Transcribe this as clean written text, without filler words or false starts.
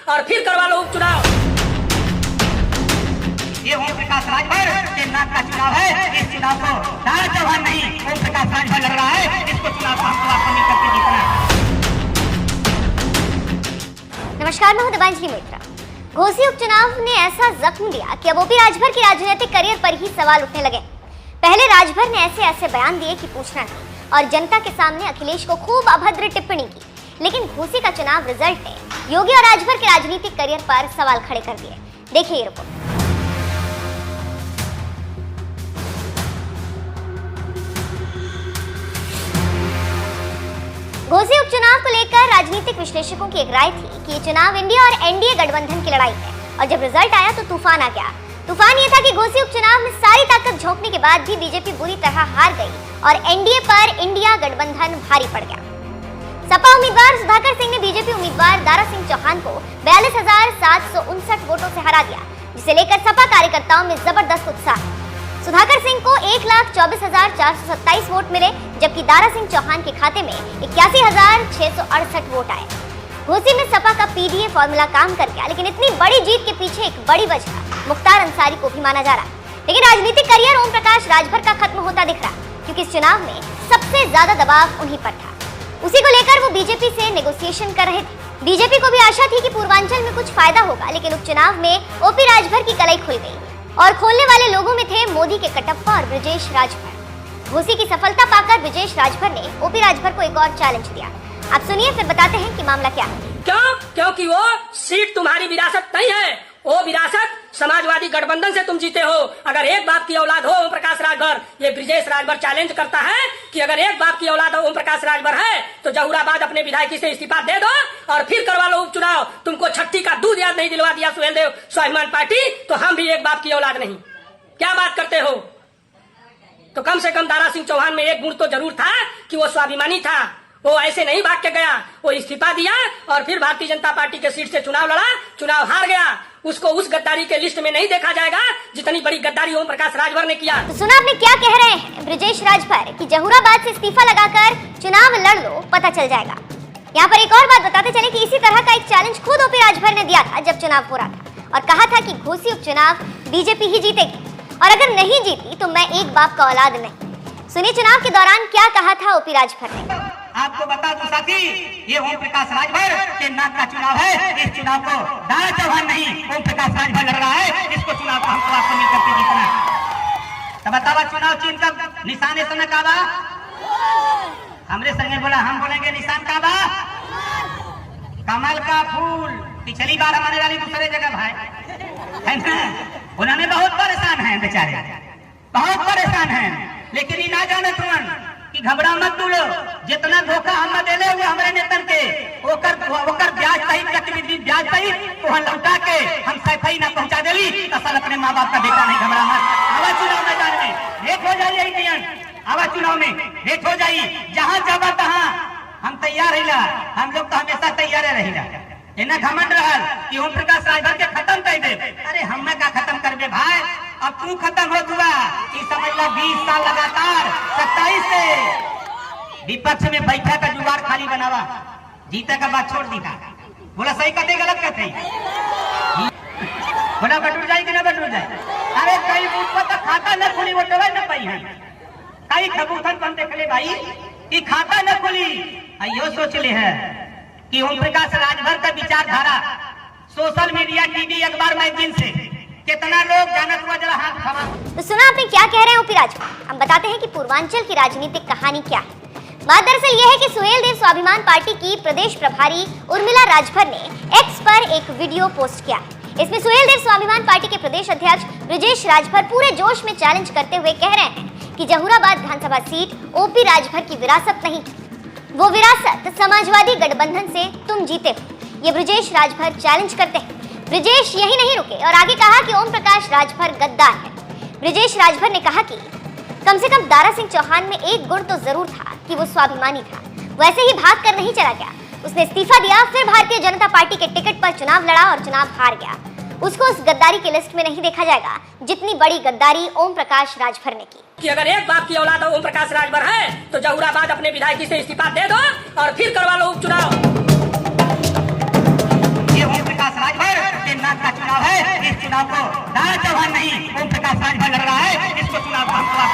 और फिर करवा लो उपचुनाव। ये ओम प्रकाश राजभर के नाक का चुनाव है। इस चुनाव को दारा चौहान नहीं, ओम प्रकाश राजभर लड़ रहा है। इसको चुनाव को हमको आपको मिलकर के जीतना है। नमस्कार, मैं हूं दिव्यांजलि मित्रा। घोसी उपचुनाव ने ऐसा जख्म दिया कि अब ओपी राजभर के राजनीतिक करियर पर ही सवाल उठने लगे। पहले राजभर ने ऐसे बयान दिए कि पूछना नहीं, और जनता के सामने अखिलेश को खूब अभद्र टिप्पणी की। लेकिन घोसी का चुनाव रिजल्ट ने योगी और राजभर के राजनीतिक करियर पर सवाल खड़े कर दिए। देखिए ये रिपोर्ट। घोसी उपचुनाव को लेकर राजनीतिक विश्लेषकों की एक राय थी कि ये चुनाव इंडिया और एनडीए गठबंधन की लड़ाई है, और जब रिजल्ट आया तो तूफान आ गया। तूफान ये था कि घोसी उपचुनाव में सारी ताकत झोंकने के बाद भी बीजेपी बुरी तरह हार गई और एनडीए पर इंडिया गठबंधन भारी पड़ गया। सपा उम्मीदवार सुधाकर सिंह ने बीजेपी उम्मीदवार दारा सिंह चौहान को 42,759 वोटों से हरा दिया, जिसे लेकर सपा कार्यकर्ताओं में जबरदस्त उत्साह। सुधाकर सिंह को 1,24,427 वोट मिले, जबकि दारा सिंह चौहान के खाते में 81,668 वोट आए। घोसी में सपा का पीडीए फॉर्मूला काम कर गया, लेकिन इतनी बड़ी जीत के पीछे एक बड़ी वजह मुख्तार अंसारी को भी माना जा रहा है। लेकिन राजनीतिक करियर ओम प्रकाश राजभर का खत्म होता दिख रहा, क्योंकि इस चुनाव में सबसे ज्यादा दबाव उन्हीं पर था। उसी को लेकर वो बीजेपी से नेगोशिएशन कर रहे थे। बीजेपी को भी आशा थी कि पूर्वांचल में कुछ फायदा होगा, लेकिन उपचुनाव में ओपी राजभर की कलई खुल गई, और खोलने वाले लोगों में थे मोदी के कटप्पा और ब्रजेश राजभर। घोसी की सफलता पाकर ब्रजेश राजभर ने ओपी राजभर को एक और चैलेंज दिया। आप सुनिए, फिर बताते हैं कि मामला क्या है। क्यों? क्योंकि वो सीट तुम्हारी विरासत नहीं है, वो विरासत समाजवादी गठबंधन से तुम जीते हो। अगर एक बाप की औलाद हो ओम प्रकाश राजभर, ये ब्रजेश राजभर चैलेंज करता है कि अगर एक बाप की औलाद ओम प्रकाश राजभर है तो जहूराबाद अपने विधायकी से इस्तीफा दे दो और फिर करवा लो उपचुनाव। तुमको छठी का दूध याद नहीं दिलवा दिया सुहेलदेव स्वाभिमान पार्टी, तो हम भी एक बाप की औलाद नहीं। क्या बात करते हो? तो कम से कम दारा सिंह चौहान में एक गुण तो जरूर था कि वो स्वाभिमानी था। वो ऐसे नहीं भाग के गया, वो इस्तीफा दिया और फिर भारतीय जनता पार्टी के सीट से चुनाव लड़ा, चुनाव हार गया। उसको उस गद्दारी के लिस्ट में नहीं देखा जाएगा जितनी बड़ी गद्दारी ओम प्रकाश राजभर ने किया। तो सुना आपने क्या कह रहे हैं ब्रजेश राजभर कि जहूराबाद से इस्तीफा लगाकर चुनाव लड़ लो, पता चल जाएगा। यहाँ पर एक और बात बताते चले कि इसी तरह का एक चैलेंज खुद ओपी राजभर ने दिया था जब चुनाव हो रहा था, और कहा था कि घोसी उपचुनाव बीजेपी ही जीतेगी, और अगर नहीं जीती तो मैं एक बाप का औलाद नहीं। सुनिए चुनाव के दौरान क्या कहा था ओपी राजभर ने। आपको बता दूं साथी, ये ओम प्रकाश राजभर के नाक का चुनाव है। इस चुनाव को दारा चौहान नहीं, ओम प्रकाश राजभर लड़ रहा है। इसको चुनाव को हमको आपको मिलकर के जीतना है। तो बतावा चुनाव चिन्ह का निशान है समय का बा? हमरे संगे बोला, हम बोलेंगे निशान का बा कमल का फूल। पिछली बार हमारे वाली दूसरे जगह भाई है ना, उन्होंने बहुत परेशान है बेचारे, बहुत परेशान है। लेकिन ये ना जाने तुरंत कि घबरा मत तू लोग, जितना धोखा हम देले हुए हमारे नेतन के ओकर ब्याज सहित गतिविधि ब्याज सहित तो हम लौटा के हम सफाई ना पहुंचा देली तो सब अपने माँ बाप का बेटा नहीं। घबरा मत, आवा चुनाव मैदान में भेंट हो जाइए इंडियन, आवा चुनाव में भेंट हो जाइए। जहाँ जावा तहाँ हम तैयार रहिला, हम लोग तो हमेशा तैयार रहिला। इन्हें घमंड रहल कि ओम प्रकाश राजभर के खत्म कर दे। अरे हमें का खत्म करबे भाई, अब तू खत्म हो दुआ कि समझ ला 20 साल लगातार 27 से विपक्ष में बैठा का जुगाड़ खाली बनावा, जीता का बात छोड़ दी था। बोला सही कहते गलत कहते बोला बटूर जाए कि ना बटूर जाए। अरे कई बूथ पर तो खाता न खुली, वो टोवे न पाई है। कई खबूथन पर देख ले भाई कि खाता न खुली। यो सोच ले है कि ओम प्रकाश राजभर का विचारधारा सोशल मीडिया, टीवी, अखबार, मैगजीन से कितना लोग जानत हुआ, जरा हाथ उठावा। तो सुना आपने क्या कह रहे हैं ओपी राजभर। हम बताते हैं कि पूर्वांचल की राजनीतिक कहानी क्या है। बात दरअसल यह है कि सुहेलदेव स्वाभिमान पार्टी की प्रदेश प्रभारी उर्मिला राजभर ने एक्स पर एक वीडियो पोस्ट किया। इसमें सुहेलदेव स्वाभिमान पार्टी के प्रदेश अध्यक्ष ब्रजेश राजभर पूरे जोश में चैलेंज करते हुए कह रहे हैं कि जहूराबाद विधानसभा सीट ओपी राजभर की विरासत नहीं, वो विरासत समाजवादी गठबंधन से तुम जीते हो। ये ब्रजेश राजभर चैलेंज करते हैं। ब्रजेश यही नहीं रुके और आगे कहा कि ओम प्रकाश राजभर गद्दार है। ब्रजेश राजभर ने कहा कि कम से कम दारा सिंह चौहान में एक गुण तो जरूर था कि वो स्वाभिमानी था, वैसे ही भाग कर नहीं चला गया। उसने इस्तीफा दिया, फिर भारतीय जनता पार्टी के टिकट पर चुनाव लड़ा और चुनाव हार गया। उसको उस गद्दारी की लिस्ट में नहीं देखा जाएगा जितनी बड़ी गद्दारी ओम प्रकाश राजभर ने की। कि अगर एक बाप की औलाद ओम प्रकाश राजभर है तो जहूराबाद अपने विधायकी से इस्तीफा दे दो और फिर करवा लो उपचुनाव। ये ओम प्रकाश चुनाव को दारा चौहान नहीं ओम प्रकाश राजभर लड़ रहा है। इसको चुनाव को हमको